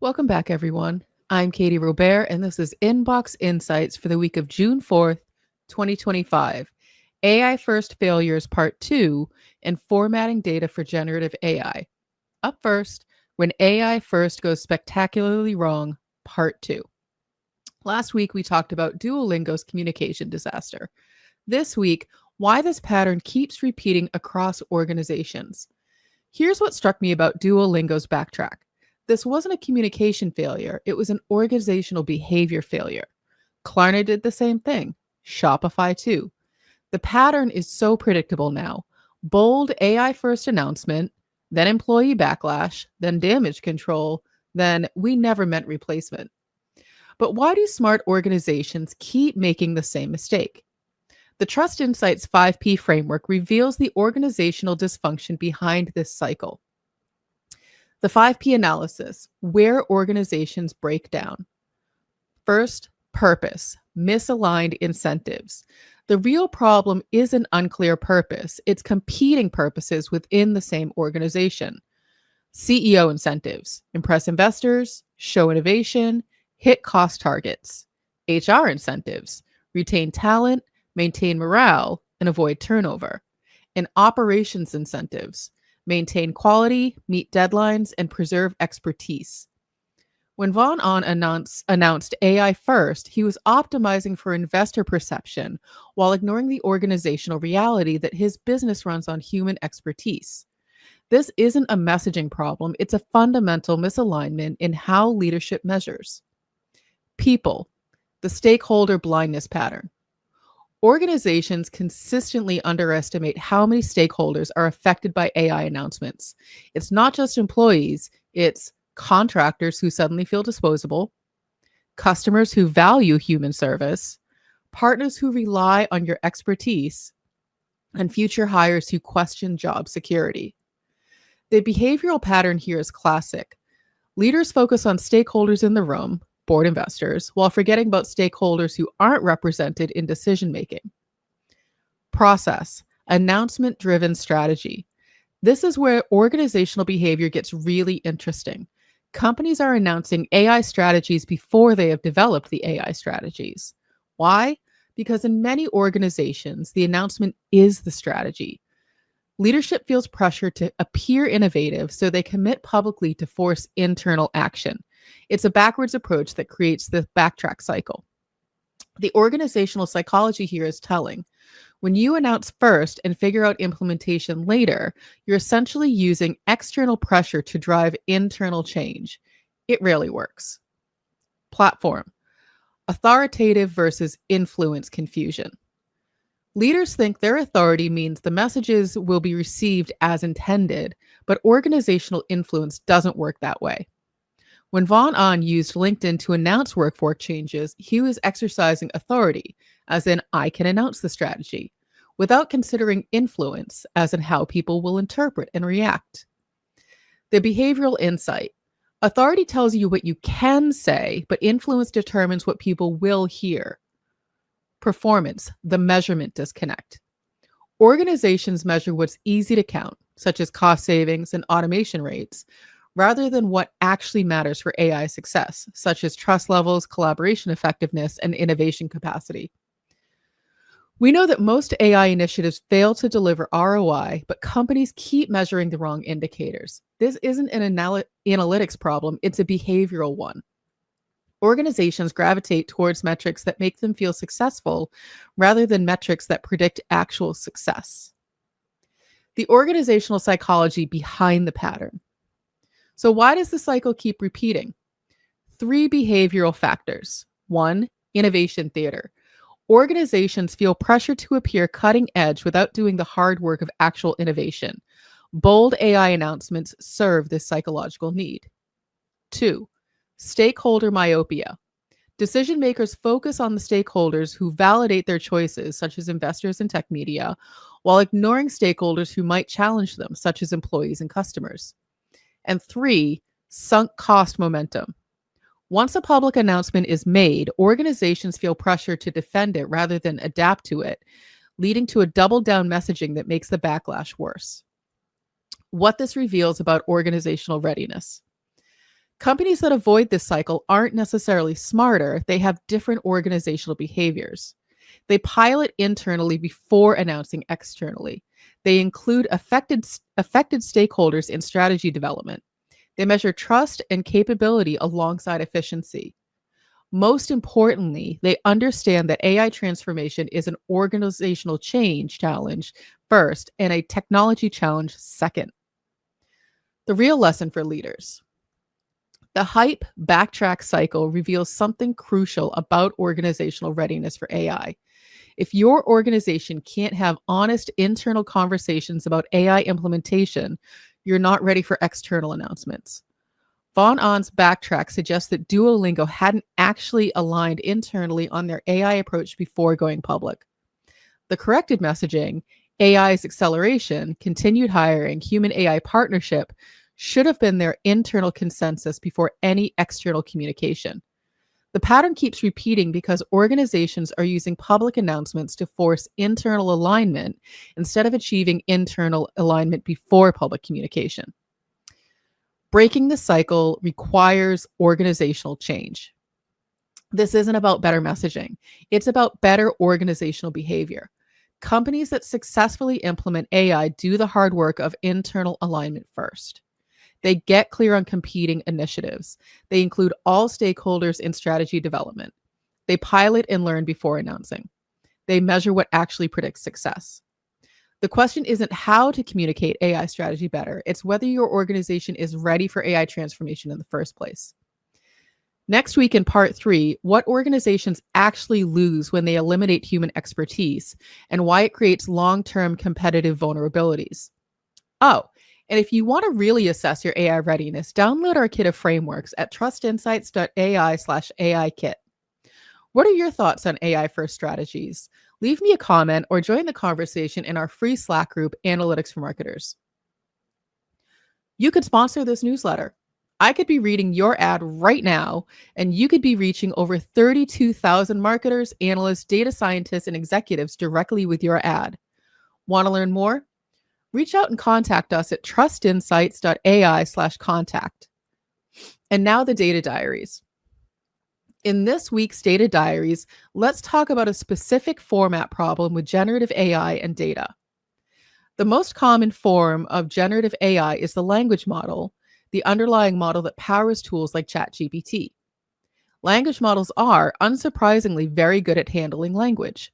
Welcome back, everyone. I'm Katie Robert, and this is Inbox Insights for the week of June 4th, 2025. AI First Failures Part 2 and Formatting Data for Generative AI. Up first, when AI first goes spectacularly wrong, Part 2. Last week, we talked about Duolingo's communication disaster. This week, why this pattern keeps repeating across organizations. Here's what struck me about Duolingo's backtrack. This wasn't a communication failure, it was an organizational behavior failure. Klarna did the same thing. Shopify too. The pattern is so predictable now. Bold AI first announcement, then employee backlash, then damage control, then we never meant replacement. But why do smart organizations keep making the same mistake? The Trust Insights 5P framework reveals the organizational dysfunction behind this cycle. The 5P analysis, where organizations break down. First, purpose, misaligned incentives. The real problem isn't unclear purpose, it's competing purposes within the same organization. CEO incentives, impress investors, show innovation, hit cost targets. HR incentives, retain talent, maintain morale, and avoid turnover. And operations incentives, maintain quality, meet deadlines, and preserve expertise. When Von On announced AI first, he was optimizing for investor perception while ignoring the organizational reality that his business runs on human expertise. This isn't a messaging problem, it's a fundamental misalignment in how leadership measures. People, the stakeholder blindness pattern. Organizations consistently underestimate how many stakeholders are affected by AI announcements. It's not just employees, it's contractors who suddenly feel disposable, customers who value human service, partners who rely on your expertise, and future hires who question job security. The behavioral pattern here is classic. Leaders focus on stakeholders in the room, board investors, while forgetting about stakeholders who aren't represented in decision making. Process, announcement driven strategy. This is where organizational behavior gets really interesting. Companies are announcing AI strategies before they have developed the AI strategies. Why? Because in many organizations, the announcement is the strategy. Leadership feels pressure to appear innovative, so they commit publicly to force internal action. It's a backwards approach that creates the backtrack cycle. The organizational psychology here is telling. When you announce first and figure out implementation later, you're essentially using external pressure to drive internal change. It rarely works. Platform, authoritative versus influence confusion. Leaders think their authority means the messages will be received as intended, but organizational influence doesn't work that way. When Von On used LinkedIn to announce workforce changes, he was exercising authority, as in, I can announce the strategy, without considering influence, as in how people will interpret and react. The behavioral insight. Authority tells you what you can say, but influence determines what people will hear. Performance, the measurement disconnect. Organizations measure what's easy to count, such as cost savings and automation rates, rather than what actually matters for AI success, such as trust levels, collaboration effectiveness, and innovation capacity. We know that most AI initiatives fail to deliver ROI, but companies keep measuring the wrong indicators. This isn't an analytics problem, it's a behavioral one. Organizations gravitate towards metrics that make them feel successful rather than metrics that predict actual success. The organizational psychology behind the pattern. So why does the cycle keep repeating? 3 behavioral factors. 1, innovation theater. Organizations feel pressure to appear cutting edge without doing the hard work of actual innovation. Bold AI announcements serve this psychological need. 2, stakeholder myopia. Decision makers focus on the stakeholders who validate their choices, such as investors and tech media, while ignoring stakeholders who might challenge them, such as employees and customers. And 3, sunk cost momentum. Once a public announcement is made, organizations feel pressure to defend it rather than adapt to it, leading to a double down messaging that makes the backlash worse. What this reveals about organizational readiness. Companies that avoid this cycle aren't necessarily smarter, they have different organizational behaviors. They pilot internally before announcing externally. They include affected stakeholders in strategy development. They measure trust and capability alongside efficiency. Most importantly, they understand that AI transformation is an organizational change challenge first and a technology challenge second. The real lesson for leaders: the hype backtrack cycle reveals something crucial about organizational readiness for AI. If your organization can't have honest internal conversations about AI implementation, you're not ready for external announcements. Von On's backtrack suggests that Duolingo hadn't actually aligned internally on their AI approach before going public. The corrected messaging, AI's acceleration, continued hiring, human AI partnership, should have been their internal consensus before any external communication. The pattern keeps repeating because organizations are using public announcements to force internal alignment instead of achieving internal alignment before public communication. Breaking the cycle requires organizational change. This isn't about better messaging, it's about better organizational behavior. Companies that successfully implement AI do the hard work of internal alignment first. They get clear on competing initiatives. They include all stakeholders in strategy development. They pilot and learn before announcing. They measure what actually predicts success. The question isn't how to communicate AI strategy better, it's whether your organization is ready for AI transformation in the first place. Next week in part 3, what organizations actually lose when they eliminate human expertise and why it creates long-term competitive vulnerabilities. Oh, and if you want to really assess your AI readiness, download our kit of frameworks at trustinsights.ai/AI kit. What are your thoughts on AI first strategies? Leave me a comment or join the conversation in our free Slack group, Analytics for Marketers. You could sponsor this newsletter. I could be reading your ad right now, and you could be reaching over 32,000 marketers, analysts, data scientists, and executives directly with your ad. Want to learn more? Reach out and contact us at trustinsights.ai/contact. And now the data diaries. In this week's data diaries, let's talk about a specific format problem with generative AI and data. The most common form of generative AI is the language model, the underlying model that powers tools like ChatGPT. Language models are, unsurprisingly, very good at handling language.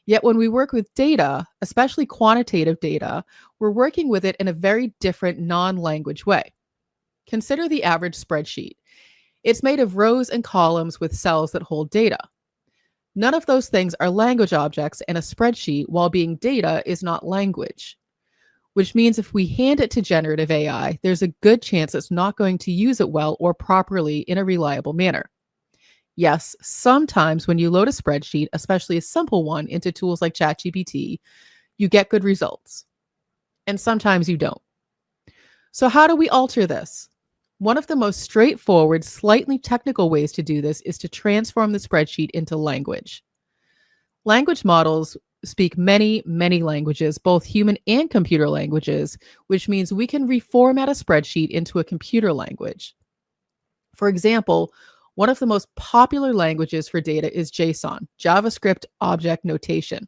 Yet when we work with data, especially quantitative data, we're working with it in a very different non-language way. Consider the average spreadsheet. It's made of rows and columns with cells that hold data. None of those things are language objects, and a spreadsheet, while being data, is not language. Which means if we hand it to generative AI, there's a good chance it's not going to use it well or properly in a reliable manner. Yes, sometimes when you load a spreadsheet, especially a simple one, into tools like ChatGPT, you get good results. And sometimes you don't. So how do we alter this? One of the most straightforward, slightly technical ways to do this is to transform the spreadsheet into language. Language models speak many, many languages, both human and computer languages, which means we can reformat a spreadsheet into a computer language. For example, one of the most popular languages for data is JSON, JavaScript Object Notation.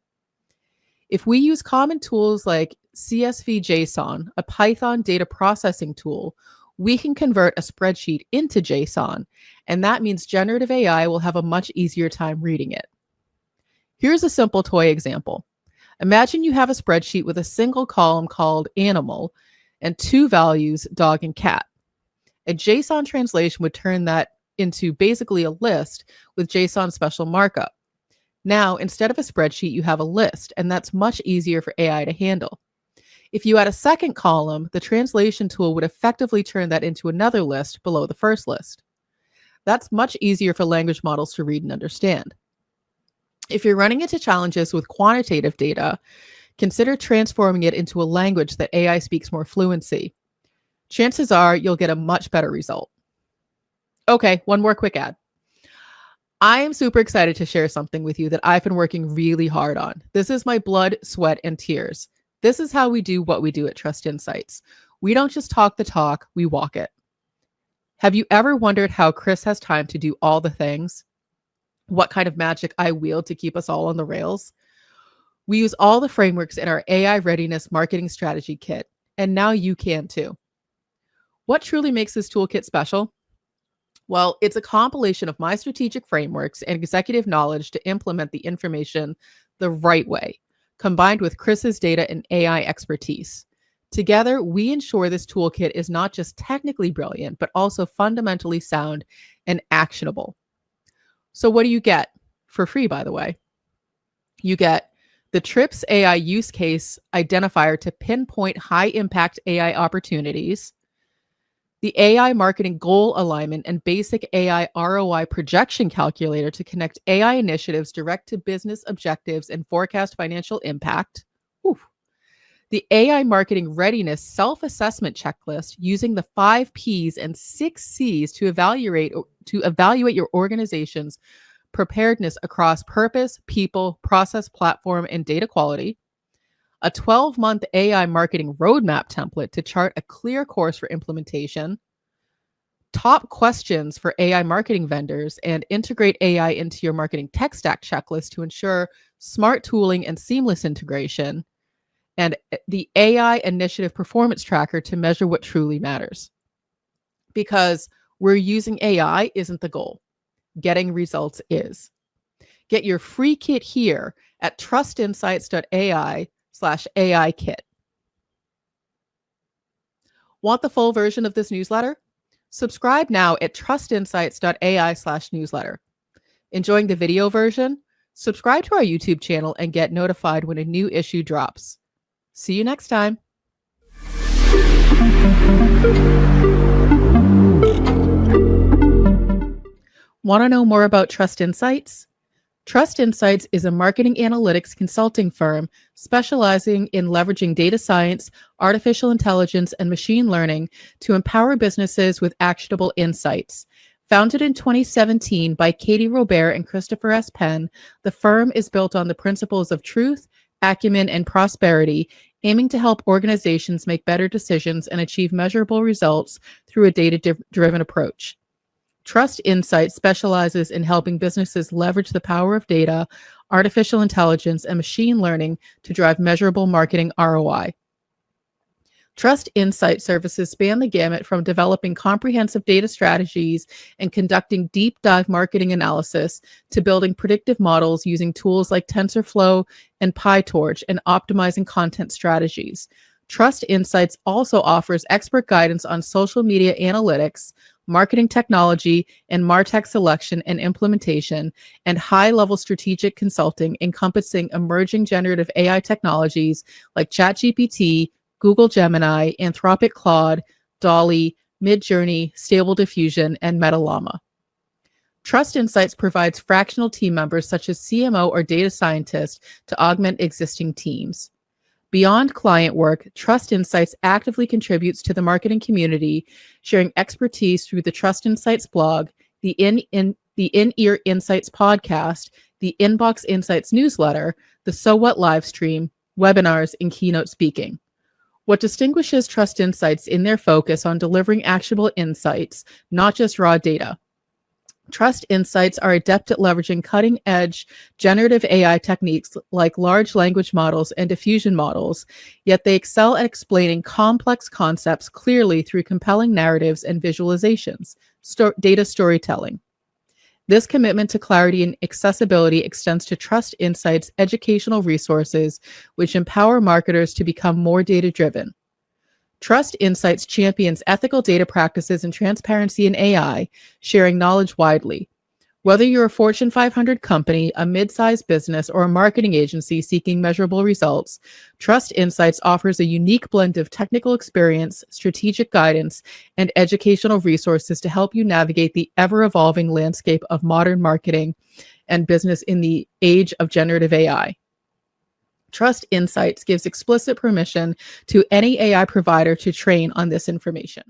If we use common tools like CSV JSON, a Python data processing tool, we can convert a spreadsheet into JSON, and that means generative AI will have a much easier time reading it. Here's a simple toy example. Imagine you have a spreadsheet with a single column called animal and two values, dog and cat. A JSON translation would turn that into basically a list with JSON special markup. Now, instead of a spreadsheet, you have a list, and that's much easier for AI to handle. If you add a second column, the translation tool would effectively turn that into another list below the first list. That's much easier for language models to read and understand. If you're running into challenges with quantitative data, consider transforming it into a language that AI speaks more fluency. Chances are you'll get a much better result. Okay, one more quick ad. I am super excited to share something with you that I've been working really hard on. This is my blood, sweat, and tears. This is how we do what we do at Trust Insights. We don't just talk the talk, we walk it. Have you ever wondered how Chris has time to do all the things? What kind of magic I wield to keep us all on the rails? We use all the frameworks in our AI Readiness Marketing Strategy Kit, and now you can too. What truly makes this toolkit special? Well, it's a compilation of my strategic frameworks and executive knowledge to implement the information the right way, combined with Chris's data and AI expertise. Together, we ensure this toolkit is not just technically brilliant, but also fundamentally sound and actionable. So, what do you get? For free, by the way. You get the TRIPS AI use case identifier to pinpoint high impact AI opportunities, the AI marketing goal alignment and basic AI ROI projection calculator to connect AI initiatives direct to business objectives and forecast financial impact. Whew. The AI marketing readiness self assessment checklist using the 5 Ps and 6 Cs to evaluate your organization's preparedness across purpose, people, process, platform, and data quality. A 12-month AI marketing roadmap template to chart a clear course for implementation. Top questions for AI marketing vendors and integrate AI into your marketing tech stack checklist to ensure smart tooling and seamless integration. And the AI initiative performance tracker to measure what truly matters. Because we're using AI isn't the goal. Getting results is. Get your free kit here at trustinsights.ai/AI kit. Want the full version of this newsletter? Subscribe now at trustinsights.ai/newsletter. Enjoying the video version? Subscribe to our YouTube channel and get notified when a new issue drops. See you next time. Want to know more about Trust Insights? Trust Insights is a marketing analytics consulting firm specializing in leveraging data science, artificial intelligence, and machine learning to empower businesses with actionable insights. Founded in 2017 by Katie Robert and Christopher S. Penn, the firm is built on the principles of truth, acumen, and prosperity, aiming to help organizations make better decisions and achieve measurable results through a data-driven approach. Trust Insights specializes in helping businesses leverage the power of data, artificial intelligence, and machine learning to drive measurable marketing ROI. Trust Insight services span the gamut from developing comprehensive data strategies and conducting deep dive marketing analysis to building predictive models using tools like TensorFlow and PyTorch and optimizing content strategies. Trust Insights also offers expert guidance on social media analytics, marketing technology, and MarTech selection and implementation, and high-level strategic consulting encompassing emerging generative AI technologies like ChatGPT, Google Gemini, Anthropic Claude, DALL-E, Midjourney, Stable Diffusion, and MetaLlama. Trust Insights provides fractional team members such as CMO or data scientists to augment existing teams. Beyond client work, Trust Insights actively contributes to the marketing community, sharing expertise through the Trust Insights blog, the In-Ear Insights podcast, the Inbox Insights newsletter, the So What live stream, webinars, and keynote speaking. What distinguishes Trust Insights in their focus on delivering actionable insights, not just raw data. Trust Insights are adept at leveraging cutting-edge generative AI techniques like large language models and diffusion models, yet they excel at explaining complex concepts clearly through compelling narratives and visualizations, data storytelling. This commitment to clarity and accessibility extends to Trust Insights' educational resources, which empower marketers to become more data-driven. Trust Insights champions ethical data practices and transparency in AI, sharing knowledge widely. Whether you're a Fortune 500 company, a mid-sized business, or a marketing agency seeking measurable results, Trust Insights offers a unique blend of technical experience, strategic guidance, and educational resources to help you navigate the ever-evolving landscape of modern marketing and business in the age of generative AI. Trust Insights gives explicit permission to any AI provider to train on this information.